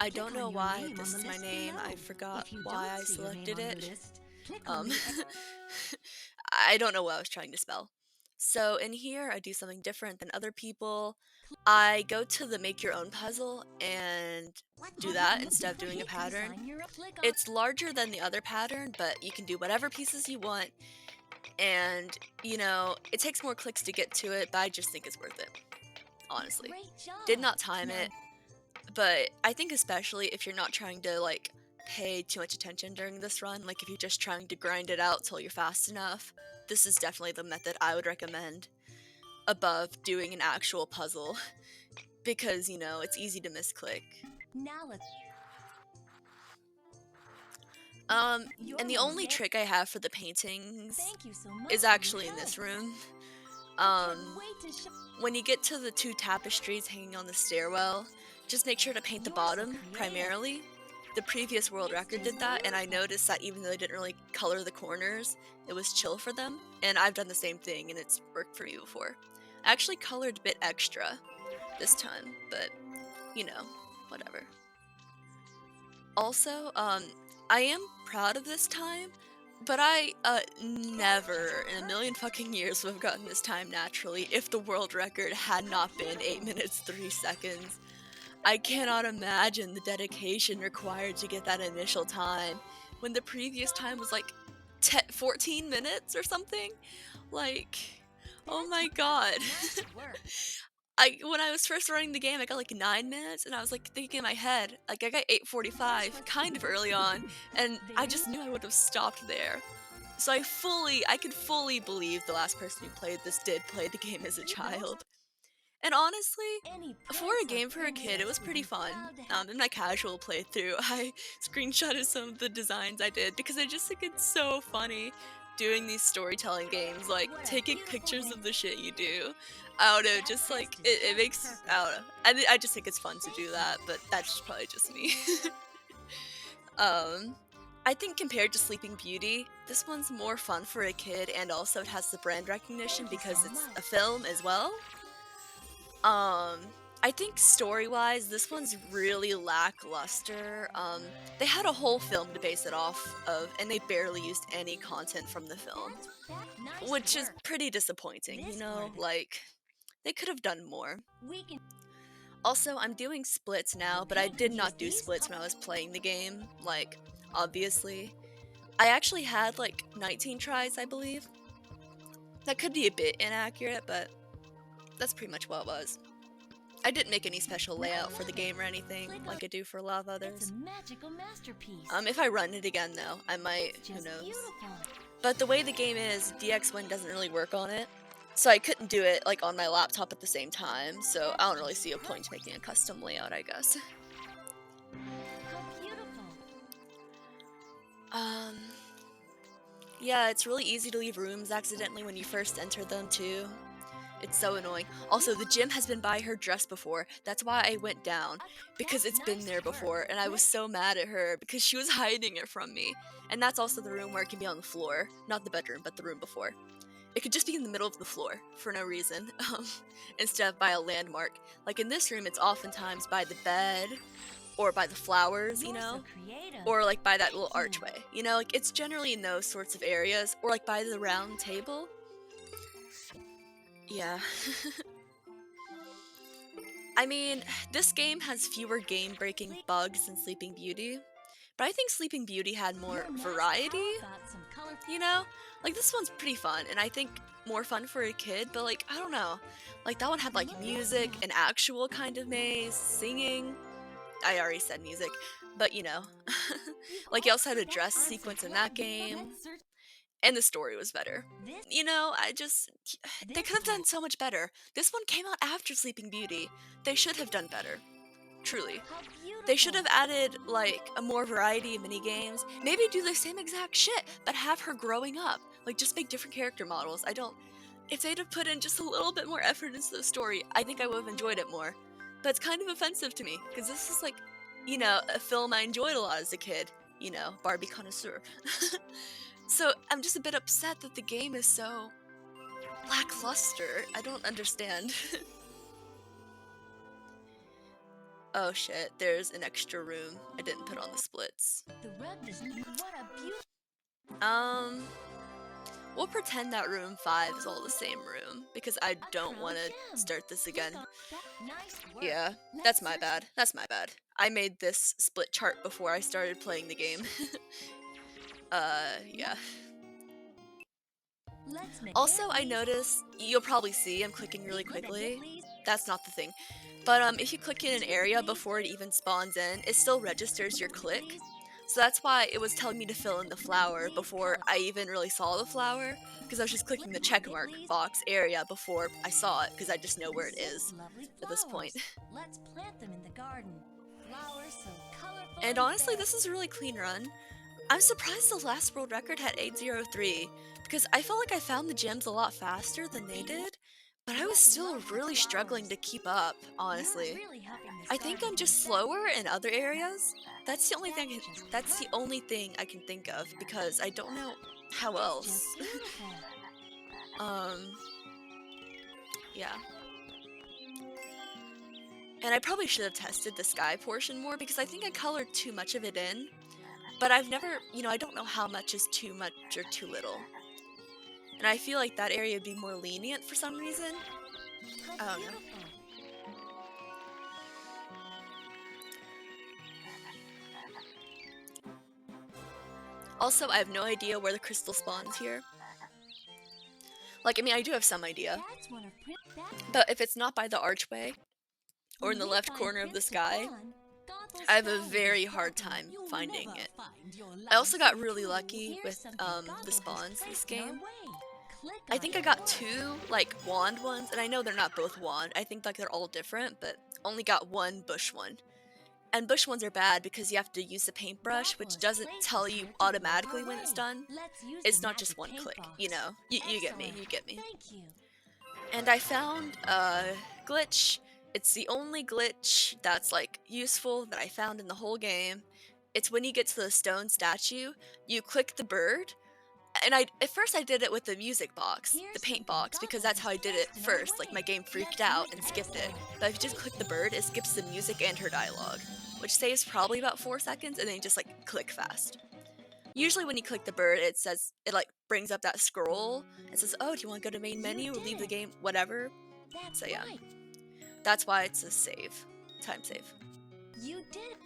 I Click don't on know your why name on this the is my list name. I below. forgot If you why don't I see your name selected on the it. list, click on Um, the I don't know what I was trying to spell. So in here, I do something different than other people. I go to the make your own puzzle and do Click that on the instead of doing a peak pattern. design you're click on. It's larger than the other pattern, but you can do whatever pieces you want. And, it takes more clicks to get to it, but I just think it's worth it, honestly. Great Did job. not time Now it, but I think especially if you're not trying to, like, pay too much attention during this run, like if you're just trying to grind it out till you're fast enough, this is definitely the method I would recommend above doing an actual puzzle because, it's easy to misclick. now let's Um, you're and the almost only there. trick I have for the paintings Thank you so much is for your actually in help. this room. I can't Um, wait to show when you get to the two tapestries hanging on the stairwell, just make sure to paint the you're so bottom creative. primarily. The previous world It's record just did that, and I beautiful. noticed that even though they didn't really color the corners, it was chill for them. And I've done the same thing, and it's worked for me before. I actually colored a bit extra this time, but whatever. Also, I am proud of this time, but I never in a million fucking years would have gotten this time naturally if the world record had not been 8 minutes 3 seconds. I cannot imagine the dedication required to get that initial time when the previous time was like 14 minutes or something. Like, oh That's my god. nice work. When I was first running the game, I got like 9 minutes, and I was like thinking in my head, like I got Here's 8:45, what's kind of early on, and I very just knew I would have stopped there. So I could fully believe the last person who played this did play the game as a you don't child. And honestly, any for a pets or game for a kid, it was princess would pretty be fun. proud to have. In my casual playthrough, I screenshotted some of the designs I did because I just think it's so funny doing these storytelling games, like What a taking beautiful pictures name. of the shit you do. I don't know, That just like test is it just makes perfect. I don't know. I just think it's fun to Thank do you. that, but that's probably just me. um, I think compared to Sleeping Beauty, this one's more fun for a kid, and also it has the brand recognition Thank you so because it's a much. film as well. Um, I think story-wise, this one's really lackluster. They had a whole film to base it off of, and they barely used any content from the film, That nice which is work. pretty disappointing, This part of the like, they could have done more. we can Also, I'm doing splits now, but I we did can use not do these splits when I was playing the game, like, obviously. I actually had, like, 19 tries, I believe. That could be a bit inaccurate, but that's pretty much what it was. I didn't make any special now layout for the love it. game or anything, Click on like I do for a lot of it's a others. magical masterpiece. If I run it again though, I might, It's who just knows. beautiful. But the way the game is, DX1 doesn't really work on it, so I couldn't do it like on my laptop at the same time, so I That's don't really just see a point to perfect. making a custom layout, I guess. How beautiful. Um, yeah, it's really easy to leave rooms accidentally when you first enter them too. It's so annoying. Also, the gym has been by her dress before. That's why I went down, because That's it's been nice there work. before, and I was so mad at her because she was hiding it from me. And that's also the room where it can be on the floor. Not the bedroom, but the room before. It could just be in the middle of the floor, for no reason, instead of by a landmark. Like in this room, it's oftentimes by the bed, or by the flowers, You're so creative. or like by that Thank little you. archway. Like it's generally in those sorts of areas, or like by the round table. Yeah. I mean, this game has fewer game-breaking Sleep. bugs than Sleeping Beauty, but I think Sleeping Beauty had more You're nice. variety, How about some color? you know? Like, this one's pretty fun, and I think more fun for a kid, but, like, I don't know. Like, that one had, like, Look at music, that. an actual kind of maze, singing. I already said music, but, You like, you oh also had a that dress answers sequence in what that we game, let's search and the story was better. this I just. They this could have part. done so much better. This one came out after Sleeping Beauty. They should have done better. Truly. How They should beautiful. have added, like, a more variety of mini games. Maybe do the same exact shit, but have her growing up. Like, just make different character models. I don't. If they'd have put in just a little bit more effort into the story, I think I would have enjoyed it more. But it's kind of offensive to me, because this is, like, a film I enjoyed a lot as a kid. Barbie connoisseur. So I'm just a bit upset that the game is so lackluster. I don't understand. Oh shit, there's an extra room I didn't put on the splits. The rug does what a beautiful. Um, we'll pretend that room 5 is all the same room, because I A don't crow want to gem. start this Click again. on that. Nice work. Yeah, that's Let's my search. bad. That's my bad. I made this split chart before I started playing the game. Yeah. Let's make Also, there, I please. noticed you'll probably see I'm clicking really Look at there, quickly. please. That's not the thing. But if you click in an area before it even spawns in, it still registers your click. Please. So that's why it was telling me to fill in the flower Please before color. I even really saw the flower, because I was just Click clicking the check find it, mark please. box area before I saw it, because I just know where it Six is lovely at this point. flowers. Let's plant them in the garden. Flowers so colorful And and honestly, fair. this is a really clean run. I'm surprised the last world record had 803, because I felt like I found the gems a lot faster than they did, but I was What still lovely really struggling flowers. to keep up, You're honestly. really helping this I think garden I'm grow just better. slower in other areas. That's the only thing That's just that's the perfect. only thing I can think of, because I don't know how It's just else. beautiful. um yeah. And I probably should have tested the sky portion more, because I think I colored too much of it in. But I've never, I don't know how much is too much or too little. And I feel like that area would be more lenient for some reason. How I don't know. beautiful. Also, I have no idea where the crystal spawns here. Like, I mean, I do have some idea. That's one of that. But if it's not by the archway, or in When the we left find corner of the Prince sky, Safan, God will I have a scowl when very he's hard talking. time You'll finding never it. find your I love also so got really true. lucky Here's with something the Gothel has spawns this placed in our game. way. Click I on think I it. got 2 like wand ones, and I know they're not both wand. I think like they're all different, but only got one bush one. And bush ones are bad because you have to use the paintbrush, Gothel which has doesn't placed tell us you here to block our automatically when it's way. done. Let's use the It's not just magic one paint click, box. you know. You get me, Excellent. you get me. Thank you. And I found a glitch. It's the only glitch that's like useful that I found in the whole game. It's when you get to the stone statue, you click the bird, and I at first I did it with the music box, the Here's paint something box, because Gothel that's has how I did it placed in our first. Like way. my game freaked Let's use out and it. skipped it. Excellent. But if you just click the bird, it skips the music and her dialogue, which saves probably about 4 seconds, and then you just like click fast. Usually when you click the bird, it says it like brings up that scroll. It says, "Oh, do you want to go to main You menu or did leave the it. game?" Whatever. That's So yeah, right. that's why it's a save, time save. You did it.